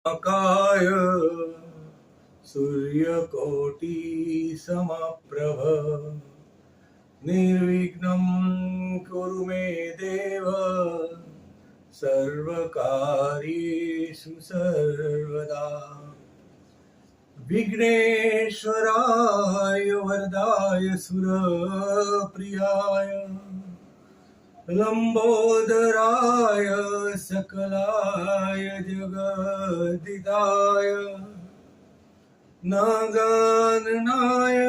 काय सूर्यकोटि समप्रभ निर्विघ्नं कुरु मे देव सर्वकार्येषु सर्वदा। विघ्नेश्वराय वरदाय सुरप्रियाय लंबोदराय सकलाय जगदिदाय नागाननाय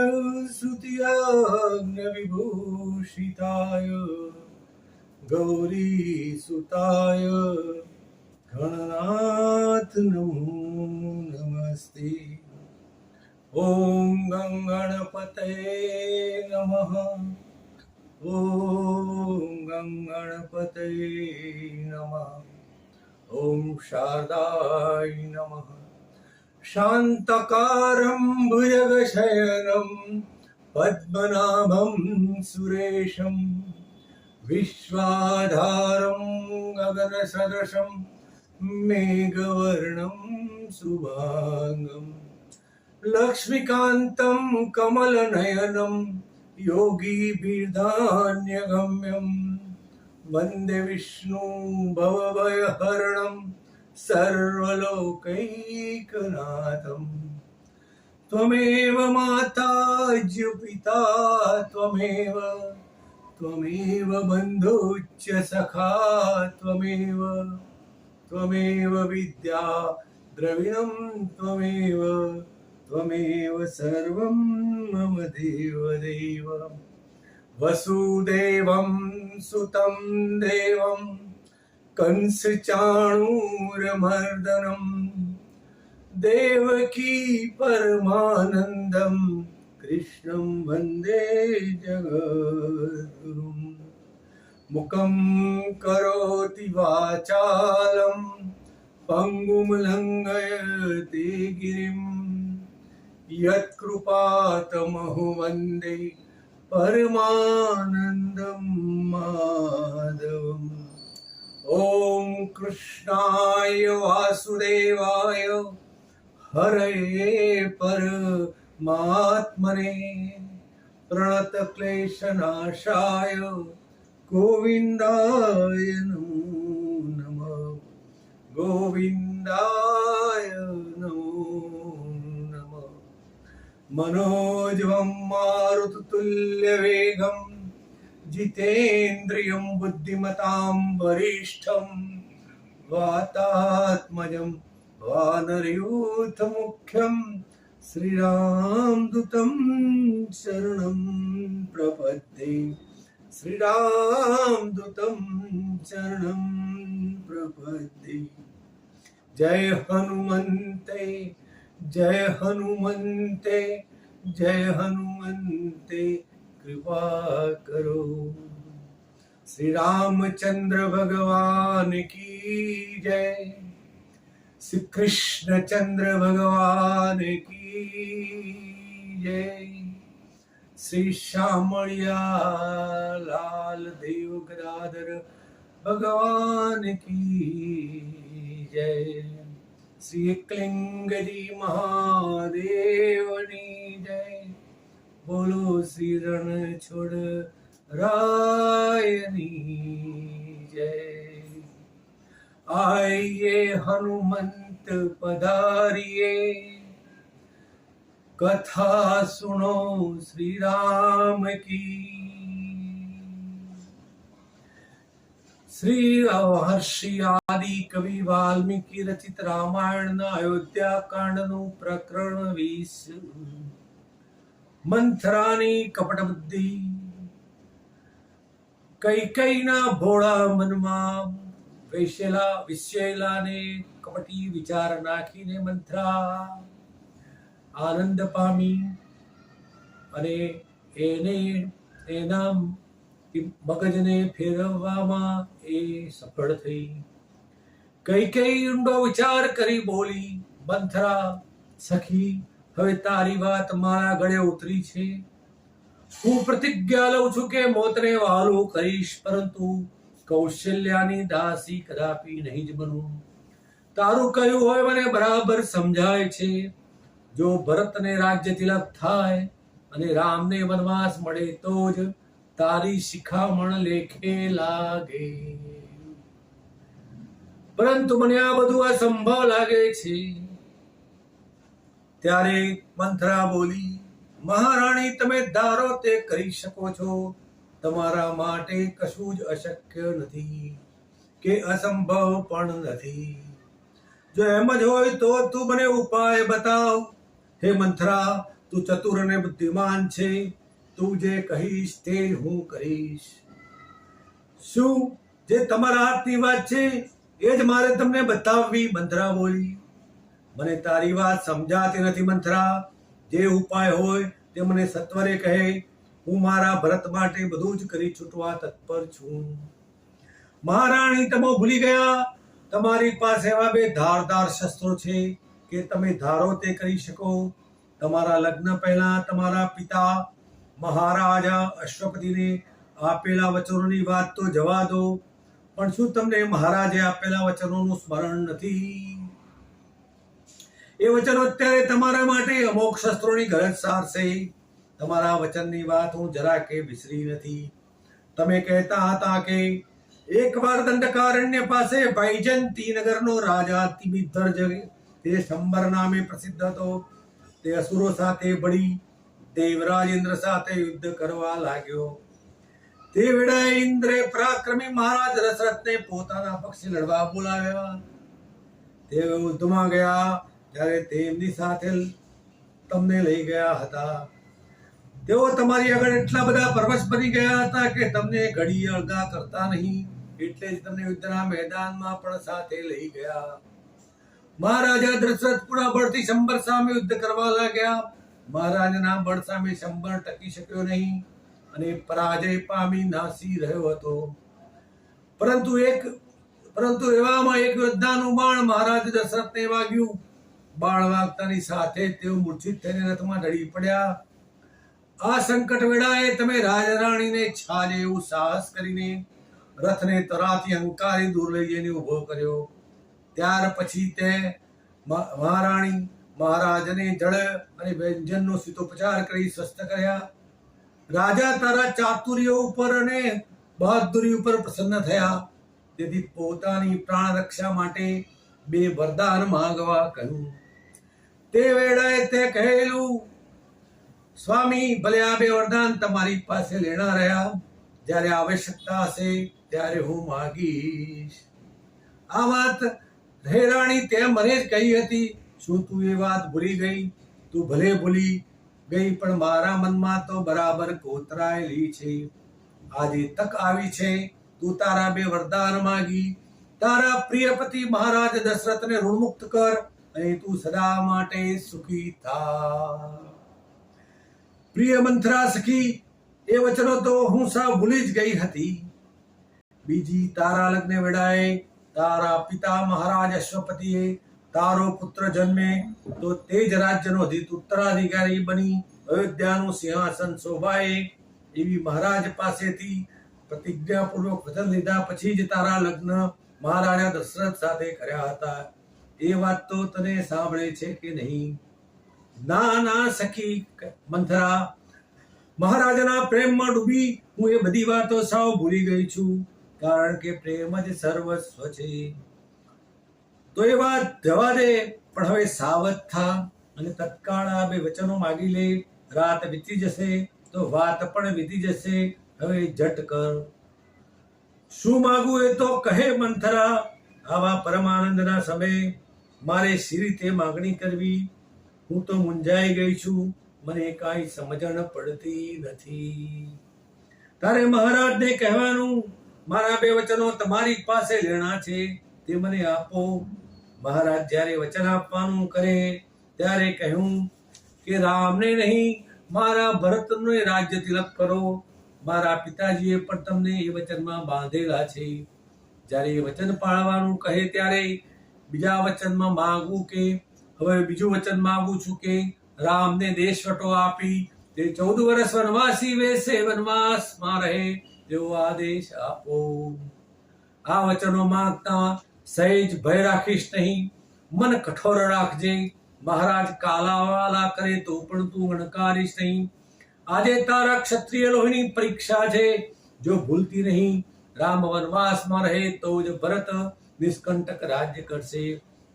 स्तुत्याग्नविभूषिताय गौरीसुताय गणनाथ नमो नमस्ते। ओम गंगणपतये नमः। ओम गंगणपतये नमः। ओम शारदाय नमः। शान्तकारं भुजगशयनं पद्मनाभं सुरेशं विश्वाधारं गगनसदृशं मेघवर्णं शुभांगं लक्ष्मीकान्तं कमलनयनं योगीभिर्धान्यगम्यं वन्दे विष्णु भवभयहरणं सर्वलोकैकनाथं। त्वमेव माता च पिता त्वमेव बन्धुश्च सखा त्वमेव विद्या द्रविणं त्वमेव सर्वं मम देवदेव। वसुदेवं सुतं देवं कंसचाणूरमर्दनं देवकी परमानन्दं कृष्णं वन्दे जगद्गुरुं। मुखं करोति वाचालं पङ्गुं लङ्घयते गिरिं यत्कृपातमहं वन्दे परमानन्दं माधवम्। ओम कृष्णाय वासुदेवाय हरये परमात्मने प्रणतक्लेशनाशाय गोविन्दाय नमो नमः। गोविन्दाय नमो नमः। मनोजवं मारुततुल्यवेगं जितेन्द्रियं बुद्धिमतां वरिष्ठं वातात्मजं वानरयूथमुख्यं श्रीरामदूतं शरणं प्रपद्ये। श्रीरामदूतं शरणं प्रपद्ये। जय हनुमन्ते जय हनुमन्ते जय हनुमन्ते कृपा करो। श्री रामचंद्र भगवान की जय। श्री कृष्ण चंद्र भगवान की जय। श्री श्यामळिया लाल देव गदाधर भगवान की जय। श्री एकलिंगजी महादेवनी जय। बोलो श्री रणछोड़ रायनी जय। आइए हनुमंत पधारिए कथा सुनो श्री राम की। श्री महर्षि आदि कवि वाल्मीकि रचित रामायण अयोध्या कांड प्रकरण 20। મંથરાની કપટ બુદ્ધિ। કૈકેયીના ભોળા મનમાં વિશ્વેલાને કપટી વિચાર નાખીને મંથરા આનંદ પામી અને એને એના મગજને ફેરવવામાં એ સફળ થઈ। કૈકેયી ઊંડો વિચાર કરી બોલી, મંથરા સખી, હવે તારી વાત મારા ગળે ઉતરી છે। હું પ્રતિજ્ઞા લઉં છું કે મોતને વહાલું કરીશ, પરંતુ કૌશલ્યાની દાસી કદાપી નહીં જ બનું। તારું કહ્યું હોય મને બરાબર સમજાય છે. જો ભરતને રાજ્ય તિલક થાય અને રામને વનવાસ મળે તો જ તારી શિખામણ લેખે લાગે. પરંતુ મને આ બધું અસંભવ લાગે છે. ત્યારે મંથરા બોલી, મહારાણી, તમે ધારો તે કરી શકો છો. તમારા માટે કશું જ અશક્ય નથી કે અસંભવ પણ નથી. જો એમ જ હોય તો તું મને ઉપાય બતાવ. હે મંથરા, તું ચતુર અને બુદ્ધિમાન છે. તું જે કહીશ તે હું કરીશ. શું જે તમારા હાથની વાત છે એ જ મારે તમને બતાવવી? મંથરા બોલી. મને તારી વાત સમજાતી નથી મંથરા. જે ઉપાય હોય તે મને સત્વરે કહે. હું મારા ભરત માટે બધું જ કરી છૂટવા તત્પર છું. મહારાણી, તમે ભૂલી ગયા તમારી પાસે એવા બે ધારદાર શસ્ત્રો છે કે તમે ધારો તે કરી શકો. તમારા લગ્ન પહેલા તમારા પિતા મહારાજા અશ્વપતિને આપેલા વચનોની વાત તો જવા દો, પણ શું તમને મહારાજે આપેલા વચનોનું સ્મરણ નથી? એ વચનો અત્યારે તમારા માટે અમોઘ શસ્ત્રોની ગરજ સારશે. તમારા વચનની વાત હું જરા કે વિસરી નથી. તમે કહેતા હતા કે એકવાર દંડકારણ્ય પાસે વૈજયંતી નગરનો રાજા તિમિધર, તે શંબર નામે પ્રસિદ્ધ હતો, તે અસુરો સાથે ભળી દેવરાજ ઇન્દ્ર સાથે યુદ્ધ કરવા લાગ્યો. તે વેળાએ ઇન્દ્રે પરાક્રમી મહારાજ દશરથને પોતાના પક્ષે લડવા બોલાવ્યા. તેઓ યુદ્ધમાં ગયા ત્યારે તેમની સાથે તમને લઈ ગયા હતા. તેઓ તમારી આગળ એટલા બધા પરવશ બની ગયા હતા કે તમને ઘડી અળગા કરતા નહીં. એટલે જ તમને યુદ્ધના મેદાનમાં પણ સાથે લઈ ગયા. મહારાજા દશરથ પૂરા બળથી શંબર સામે યુદ્ધ કરવા લાગ્યા. મહારાજના બળ સામે શંબર ટકી શક્યો નહીં અને પરાજય પામી નાસી રહ્યો હતો. પરંતુ એવામાં એક યોદ્ધાનું બાણ મહારાજ દશરથને વાગ્યું. બાણ વાગતાની સાથે તેઓ મૂર્છિત થઈને રથમાં ઢળી પડ્યા. આ સંકટ વેળાએ તમે રાજરાણીને છાજે એવું સાહસ કરીને રથને તરાથી હંકારી દૂર લઈ જઈને ઉભો કર્યો. ત્યાર પછી તે મહારાણી મહારાજને જળ અને વ્યંજનનો સીતોપચાર કરી સ્વસ્થ કર્યા. રાજા તારા ચાતુર્ય ઉપર અને બહાદુરી ઉપર પ્રસન્ન થયા. તેથી પોતાની પ્રાણ રક્ષા માટે બે વરદાન માંગવા કહ્યું. તે વેળાએ તે કહેલું, સ્વામી, ભલે આ બે વરદાન તમારી પાસે લેણા રહ્યા. જ્યારે આવશ્યકતા હશે ત્યારે હું માગીશ. આ વાત હે રાણી તે મને જ કહી હતી. શું તું એ વાત ભૂલી ગઈ? તું ભલે ભૂલી ગઈ પણ મારા મનમાં તો બરાબર કોતરાયેલી છે. આજે તક આવી છે. તું તારા બે વરદાન માગી તારા પ્રિય પતિ મહારાજ દશરથને ઋણમુક્ત કર અને તું સદા માટે સુખી થા. પ્રિય મંથરા સખી, એ વચનો તો હું સાવ ભૂલી જ ગઈ હતી. બીજી, તારા લગ્ન વેળાએ તારા પિતા મહારાજ અશ્વપતિએ તારો પુત્ર જન્મે તો તે જ રાજ્યનો ઉત્તરાધિકારી બની અયોધ્યાનું સિંહાસન શોભાએ એવી મહારાજ પાસેથી પ્રતિજ્ઞાપૂર્વક વચન લીધા પછી જ તારા લગ્ન મહારાજા દશરથ સાથે કર્યા હતા. એ વાત તો તને સાંભળે છે કે નહીં? ના ના સખી મંથરા, મહારાજાના પ્રેમમાં ડૂબી હું એ બધી વાતો સાવ ભૂલી ગઈ છું. કારણ કે પ્રેમ જ સર્વસ્વ છે. તો એ વાત જવા દે, પણ હવે સાવધ થા અને તત્કાળ આ બે વચનો માગી લે. રાત વીતી જશે તો વાત પણ વીતી જશે. હવે ઝટ કર. શું માગું એ તો કહે મંથરા. આવા પરમાનંદના સમયે મારે શી રીતે માગણી કરવી? હું તો મૂંઝાઈ ગઈ છું. મને કાંઈ સમજણ પડતી નથી. તારે મહારાજને કહેવાનું, મારા બે વચનો તમારી પાસે લેણા છે, તે મને આપો. મહારાજ જ્યારે વચન આપવાનું કરે ત્યારે કહ્યું કે રામને નહીં, મારા ભરતને રાજ્ય તિલક કરો. મારા પિતાજીએ પણ તમને એ વચનમાં બાંધેલા છે. જ્યારે એ વચન પાળવાનું કહે ત્યારે બીજા વચનમાં માંગવું કે હવે બીજું વચન માંગુ છું કે રામને દેશવટો આપી તે 14 વર્ષ વનવાસી વેશે વનવાસમાં રહે તેવો આદેશ આપો. આ વચનો માંગતા સહેજ ભય રાખીશ નહીં, મન કઠોર રાખજે. મહારાજ કાલાવાલા કરે તો પણ તું અણકારીશ નહીં. આજે તારા ક્ષત્રિય લોહીની પરીક્ષા છે. જો ભૂલતી નહીં, રામ વનવાસમાં રહે તો જ ભરત નિષ્કંટક રાજ્ય કરશે.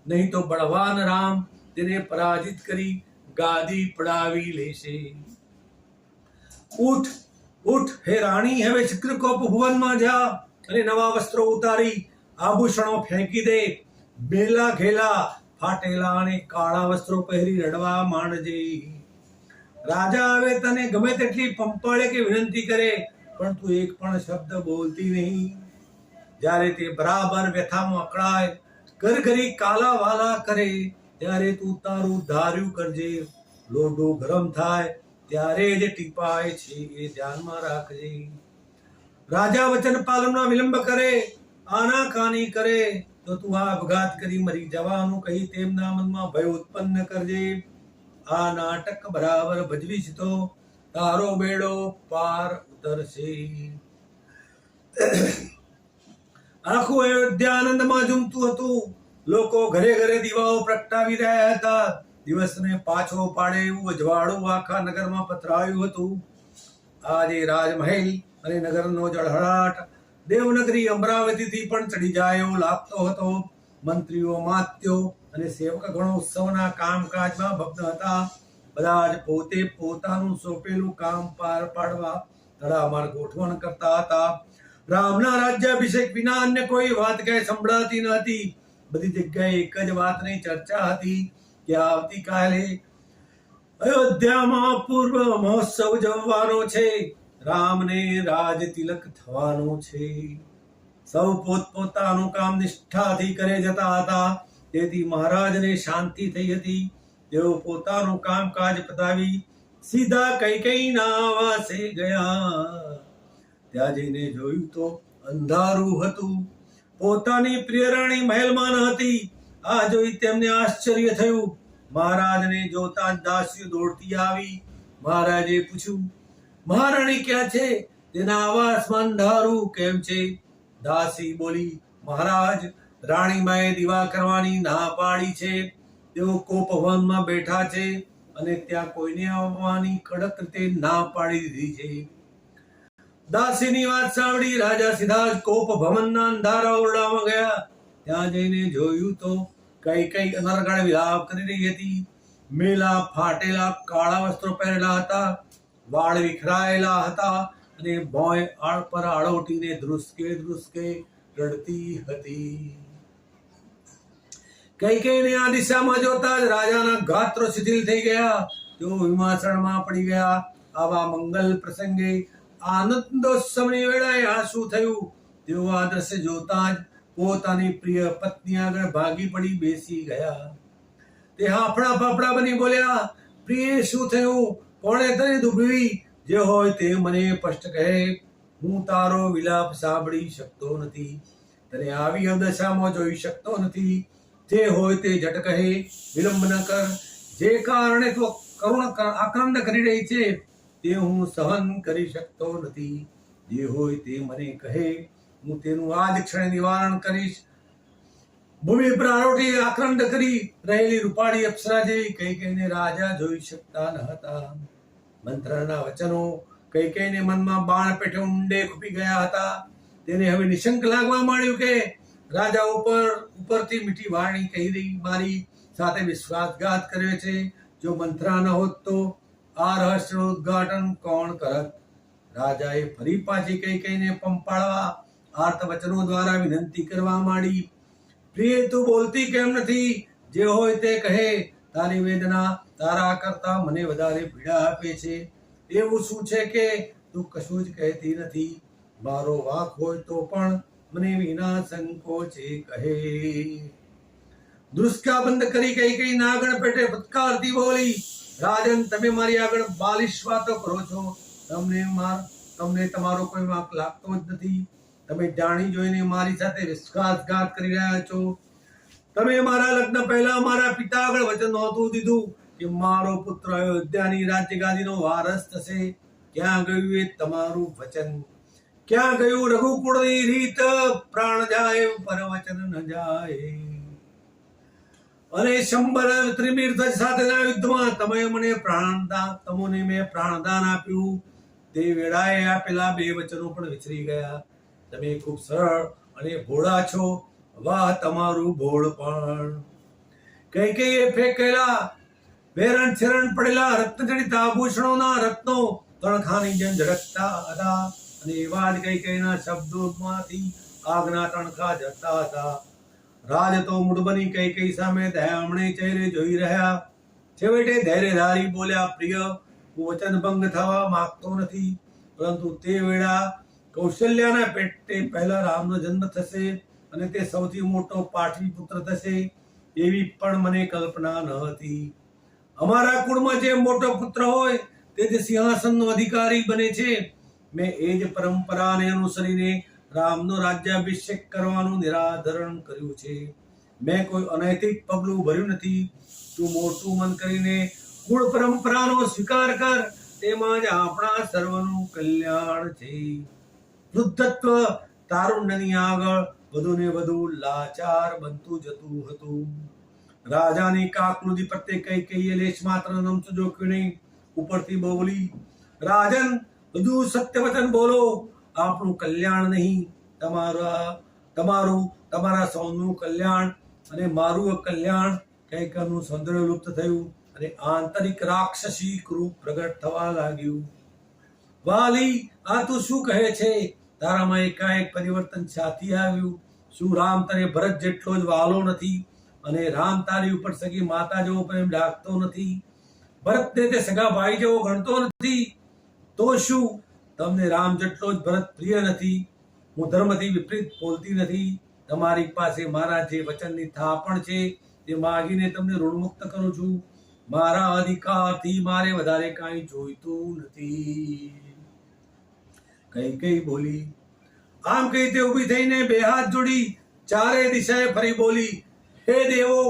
નહીં તો બળવાન રામ તેને પરાજિત કરી ગાદી પડાવી લેશે. ઉઠ ઉઠ હે રાણી, હવે ચિત્રકોપ ભુવનમાં જા અને નવા વસ્ત્રો ઉતારી આભૂષણો ફેંકી દે. બેલા ઘેલા ફાટેલા અને કાળા વસ્ત્રો પહેરી રડવા માંડજે. રાજા હવે તને ગમે તેટલી પંપાળે કે વિનંતી કરે પણ તું એક પણ શબ્દ બોલતી નહીં. જ્યારે તે બરાબર વ્યથામાં અકળાય, ઘરઘરી કાલાવાલા કરે, ત્યારે તું તારું ધાર્યું કરજે. લોઢો ગરમ થાય ત્યારે જ ટીપાય છે એ ધ્યાનમાં રાખજે. રાજા વચન પાલનમાં વિલંબ કરે, આનાકાની કરે તો તું આપઘાત કરી મરી જવાનું કહી તેમના મનમાં ભય ઉત્પન્ન કરજે. આ નાટક બરાબર ભજવીશ તો તારો બેડો પાર ઉતરશે. આખું અયોધ્યા આનંદમાં ઝૂમતું હતું. લોકો ઘરે ઘરે દીવાઓ પ્રગટાવી રહ્યા હતા. દિવસને પાછો પાડે એવું અજવાળું આખા નગરમાં પથરાયું હતું. આજે રાજમહેલ અને નગરનો જળહળાટ દેવનગરી અમરાવતીથી પણ ચડી જાય એવો લાગતો હતો. મંત્રીઓ, માત્યો અને સેવક ગણો ઉત્સવના કામકાજમાં ભગ્ન હતા. બધા જ પોતે પોતાનું સોંપેલું કામ પાર પાડવા તડામાર ગોઠવણ કરતા હતા. રામના રાજ્યાભિષેક વિના અન્ય કોઈ વાત ક્યાંય સંભળાતી ન હતી. બધી જગ્યાએ એક જ વાતની ચર્ચા હતી કે આવતીકાલે અયોધ્યામાં પૂર્વ મહોત્સવ ઉજવવાનો છે. રામને રાજ તિલક થવાનો છે. સૌ પોતપોતાનું કામ નિષ્ઠાથી કરે જતા હતા. તેથી મહારાજને શાંતિ થઈ હતી. તેઓ પોતાનું કામકાજ પતાવી સીધા કૈકેયીના આવાસે ગયા. ત્યાં જઈને જોયું તો અંધારું હતું. પોતાની પ્રિય રાણી મહેલમાં ન હતી. આ જોઈ તેમને આશ્ચર્ય થયું. મહારાજને જોતા જ દાસીઓ દોડતી આવી. મહારાજે પૂછ્યું, મહારાણી ક્યાં છે? તેના આવાસમાં અંધારું કેમ છે? દાસી બોલી, મહારાજ, રાણીમાએ દીવા કરવાની ના પાડી છે. તેઓ કોપવનમાં બેઠા છે અને ત્યાં કોઈને આવવાની કડક રીતે ના પાડી દીધી છે. દાસીની વાત સાંભળી રાજા સીધા જ કોપભવનના અંધારા ઓરડામાં ગયા. ત્યાં જઈને જોયું તો કૈકેયી અનર્ગળ વિલાપ કરી રહી હતી. મેલા ફાટેલા કાળા વસ્ત્રો પહેરેલા હતા, વાળ વિખરાયેલા હતા અને ભોંય આળ પર આળોટીને ધ્રુસકે ધ્રુસકે રડતી હતી. કૈકેયીને આ દિશામાં જોતા જ રાજાના ગાત્રો શિથિલ થઈ ગયા. તેઓ વિમાસણમાં પડી ગયા. આવા મંગલ પ્રસંગે આનંદોત્સવની વેળાએ આ શું થયું? તેઓ આ દ્રશ્ય જોતા જ પોતાની પ્રિય પત્ની આગળ ભાગી પડી બેસી ગયા. તે હાફડા ફાફડા બની બોલ્યા, પ્રિય, શું થયું? કોણે તને દુભવી? જે હોય તે મને સ્પષ્ટ કહે. હું તારો વિલાપ સાંભળી શકતો નથી. તને આવી અવદશામાં જોઈ શકતો નથી. જે હોય તે ઝટ કહે, વિલંબ ન કર. જે કારણે તું કરુણ આક્રંદ કરી રહી છે તે હું સહન કરી શકતો નથી. જે હોય તે મને કહે, હું તેનું આજ ક્ષણે નિવારણ કરીશ. ભૂમિ પર આરોટી આક્રંદ કરી રહેલી રૂપાળી અપ્સરા જેવી કૈકેયીને રાજા જોઈ શકતા ન હતા. મંત્રના વચનો કૈકેયીને મનમાં બાણ પેઠે ઊંડે ખૂપી ગયા હતા. તેને હવે નિશંક લાગવા માંડ્યું કે રાજા ઉપરથી મીઠી વાણી કહી રહી, મારી સાથે વિશ્વાસઘાત કર્યો છે. જો મંત્રા ન હોત તો આ રહસ્યનું ઉદ્ઘાટન કોણ કરત? રાજાએ ફરી પાછી કૈકેયીને પંપાળવા આર્ત વચનો દ્વારા વિનંતી કરવા માંડી. પ્રિય, તું બોલતી કેમ નથી? જે હોય તે કહે. તારી વેદના તારા કરતા મને વધારે પીડા આપે છે. એવું શું છે કે તું કશું જ કહેતી નથી? મારો વાંક હોય તો પણ મને વિના સંકોચે કહે. ધ્રુસકા બંધ કરી કૈકેયી નાગણ પેટે ફટકારતી બોલી, રાજન, તમે મારી આગળ બાલિશ વાતો કરો છો. તમને તમારો કોઈ વાંક લાગતો જ નથી. તમે જાણી જોઈને મારી સાથે વિશ્વાસઘાત કરી રહ્યા છો. તમે મારા લગ્ન પહેલા મારા પિતા આગળ વચન નહોતું દીધું કે મારો પુત્ર અયોધ્યાની રાજ્યગાદીનો વારસ થશે. ક્યાં ગયું એ તમારું વચન? ક્યાં ગયું રઘુકુળની રીત, પ્રાણ જાય પર વચન ન જાય. અને શંબર ત્રિમીર્થ સાથેના યુદ્ધમાં તમને મેં પ્રાણદાન આપ્યું. તે વેળાએ આપેલા 2 વચનો પણ વિસરી ગયા. તમે ખૂબ સરળ અને ભોળા છો, વાહ તમારું ભોળપણ. કૈકેયીએ ફેંકેલા વેરણ છેરણ પડેલા રત્નજડિત આભૂષણોના રત્નો તણખાની જેમ ઝળકતા હતા, અને એવા જ કૈકેયીના શબ્દોમાંથી આગના તણખા ઝરતા હતા. રાજ તો મૂઢ બની કૈકેયી સામે દયામણે ચહેરે જોઈ રહ્યા. છેવટે ધૈર્યધારી બોલ્યા, પ્રિય, હું વચન ભંગ થવા માંગતો નથી, પરંતુ તે વેળા કૌશલ્યાના પેટે પહેલા રામનો જન્મ થશે, અને તે સૌથી મોટો પાઠવી પુત્ર થશે, એવી પણ મને કલ્પના ન હતી. અમારા કુળમાં જે મોટો પુત્ર હોય તે જ સિંહાસનનો અધિકારી બને છે. મેં એ જ પરંપરાને અનુસરીને રામનો રાજ્યાભિષેક કરવાનું નિરાધરણ કર્યું છે. મેં કોઈ અનૈતિક પગલું ભર્યું નથી. તું મોટું મન કરીને કુળ પરંપરાનો સ્વીકાર કર, તેમાં જ આપણા સર્વનું કલ્યાણ છે. વૃદ્ધત્વ તારુણ્યની આગળ વધુ ને વધુ લાચાર બનતું જતું હતું. રાજાની કાકલુદી પ્રત્યે કૈકેયીએ લેશ માત્ર નમતું જોખ્યું નહીં. ઉપરથી બોલી, રાજન, બધું સત્ય વચન બોલો, આપણું કલ્યાણ નહીં, તમારા સૌનું કલ્યાણ અને મારું કલ્યાણ. કૈકેયીનું સૌંદર્ય લુપ્ત થયું અને આંતરિક રાક્ષસી રૂપ પ્રગટ થવા લાગ્યું. વાલી, આ તું શું કહે છે? તારામાં એકાએક પરિવર્તન છાતી આવ્યું. શું રામ તને ભરત જેટલો જ વાલો નથી, અને રામ તારી ઉપર સગી માતા જેવો પ્રેમ રાખતો નથી? ભરતને તે સગા ભાઈ જેવો ગણતો નથી? તો શું તમને રામ જેટલો જ ભરત પ્રિય નથી? હું ધર્મથી વિપરીત બોલતી નથી. તમારી પાસે મારા જે વચનની થાપણ છે તે માગીને તમને ઋણમુક્ત કરું છું. મારા અધિકારથી મારે વધારે કાંઈ જોઈતું નથી. કૈકેયી બોલી. આમ કહી તે ઊભી થઈને 2 હાથ જોડી ચારે દિશાએ ફરી બોલી, હે દેવો,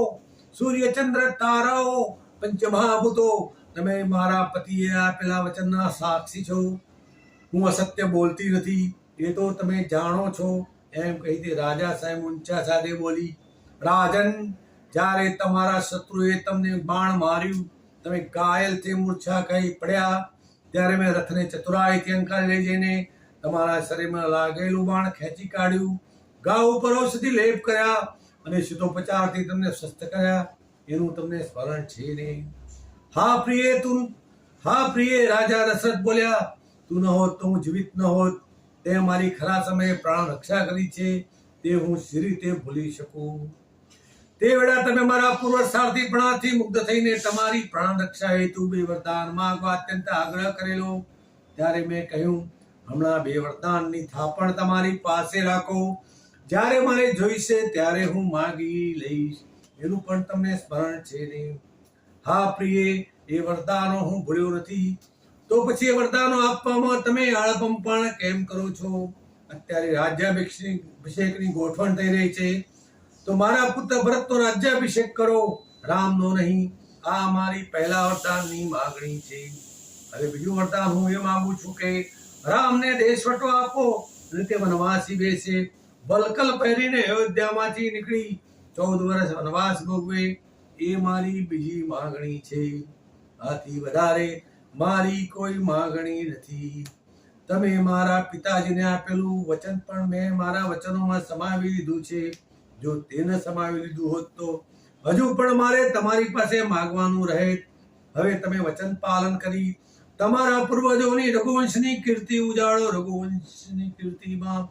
સૂર્ય, ચંદ્ર, તારાઓ, પંચમહાભૂતો, તમે મારા પતિએ આપેલા વચનના સાક્ષી છો. હું અસત્ય બોલતી નથી, એ તો તમે જાણો છો. એમ કહી તે રાજા સાહેબ ઊંચા સાદે બોલી, રાજન, જ્યારે તમારા શત્રુએ તમને બાણ માર્યું, તમે ઘાયલથી મૂર્છા ખાઈ પડ્યા, ત્યારે મેં રથને ચતુરાઈથી અંકારી લઈ જઈને તમારા શરીરમાં લાગેલું બાણ ખેંચી કાઢ્યું, ઘા ઉપર ઔષધિ લેપ કર્યા અને સિદ્ધોપચારથી તમને સ્વસ્થ કર્યા. એનું તમને સ્મરણ છે ને? હા પ્રિય, રાજા દશરથ બોલ્યા, તું ન હોત તો હું જીવિત ન હોત. તે મારી ખરા સમયે પ્રાણ રક્ષા કરી છે, તે હું શી રીતે ભૂલી શકું? તે વેળા તમે મારા પૂર્વ સારથીપણાથી મુગ્ધ થઈને તમારી પ્રાણ રક્ષા હેતુ 2 વરદાન માંગવા અત્યંત આગ્રહ કરેલો. ત્યારે મેં કહ્યું, હમણાં 2 વરદાનની થાપણ તમારી પાસે રાખો. જ્યારે મારે જોઈશે ત્યારે હું માગી લઈશ. એનું પણ તમને સ્મરણ છે ને? હા પ્રિય, એ વરદાનો હું ભૂલ્યો નથી. તો પછી એ વરદાનો આપવામાં તમે આળપમ પણ કેમ કરો છો? અત્યારે રાજ્યાભિષેકની ગોઠવણ થઈ રહી છે, તો મારા પુત્ર ભરતનો રાજ્યાભિષેક કરો, રામનો નહીં. આ મારી પહેલા વરદાનની માગણી છે. હવે બીજું વરદાન હું એ માંગુ છું કે રામને દેશવટો આપો અને તે વનવાસી બેસે. બલકલ પહેરીને અયોધ્યામાંથી નીકળી 14 વર્ષ વનવાસ ભોગવે, એ મારી બીજી માગણી છે. આથી વધારે મારી કોઈ માગણી નથી. તમે મારા પિતાજીને આપેલું વચન પણ મેં મારા વચનોમાં સમાવી લીધું છે. જો તેને સમાવી લીધું હોત તો હજુ પણ મારે તમારી પાસે માગવાનું રહે. હવે તમે વચન પાલન કરી તમારા પૂર્વજોની રઘુવંશની કીર્તિ ઉજાળો. રઘુવંશની કીર્તિમાં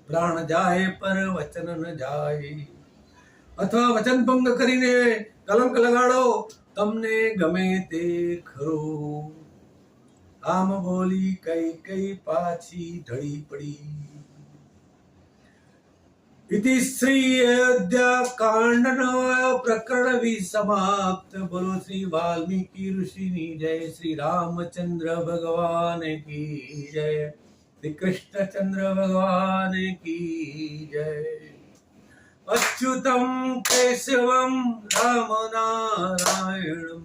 પ્રાણ જાય પર વચન ન જાય, અથવા વચન ભંગ કરીને કલંક લગાડો, તમને ગમે તે ખરો. આમ બોલી કૈકેયી પાછી ઢળી પડી. इति श्री अयोध्या कांड प्रकरण समाप्त. बोलो श्री वाल्मीकि ऋषि की जय. श्री रामचंद्र भगवान की जय. श्री कृष्णचंद्र भगवान की जय. अच्युतम केशवम राम नारायणम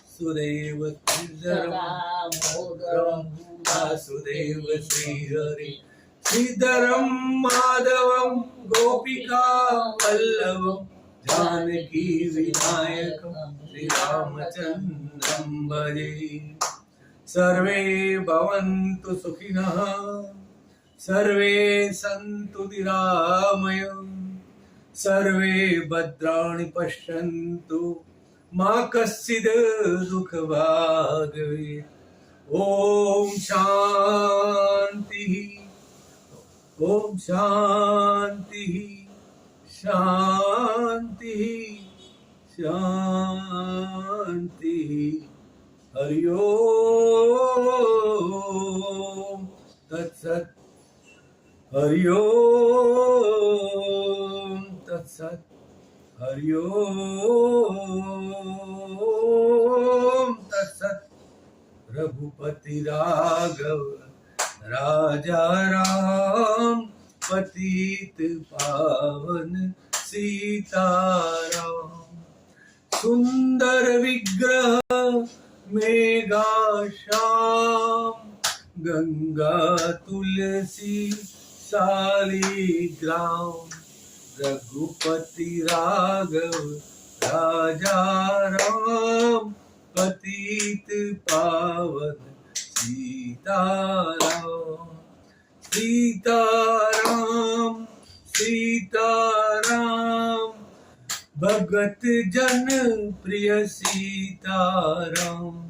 सुदेव वासुदेव श्री हरि श्रीधरं माधवं गोपिका वल्लभं जानकी विनायकं श्रीरामचन्द्रं भजे। सर्वे भवन्तु सुखिनः, सर्वे सन्तु निरामयम्, सर्वे भद्राणि पश्यन्तु, मा कश्चिद् दुःखभाग् भवेत्। ॐ शान्तिः, ॐ शान्तिः, शान्तिः, शान्तिः। हरि ओम तत्सत्, हरि ओम तत्सत्, हरि ओम तत्सत्। रघुपति राघव राजा राम, पतित पावन सीताराम। सुंदर विग्रह मेघा श्याम, गंगा तुलसी शालिग्राम। रघुपति राघव राजा राम, पतित पावन सीताराम। सीताराम सीताराम, भगत जन प्रिय सीताराम।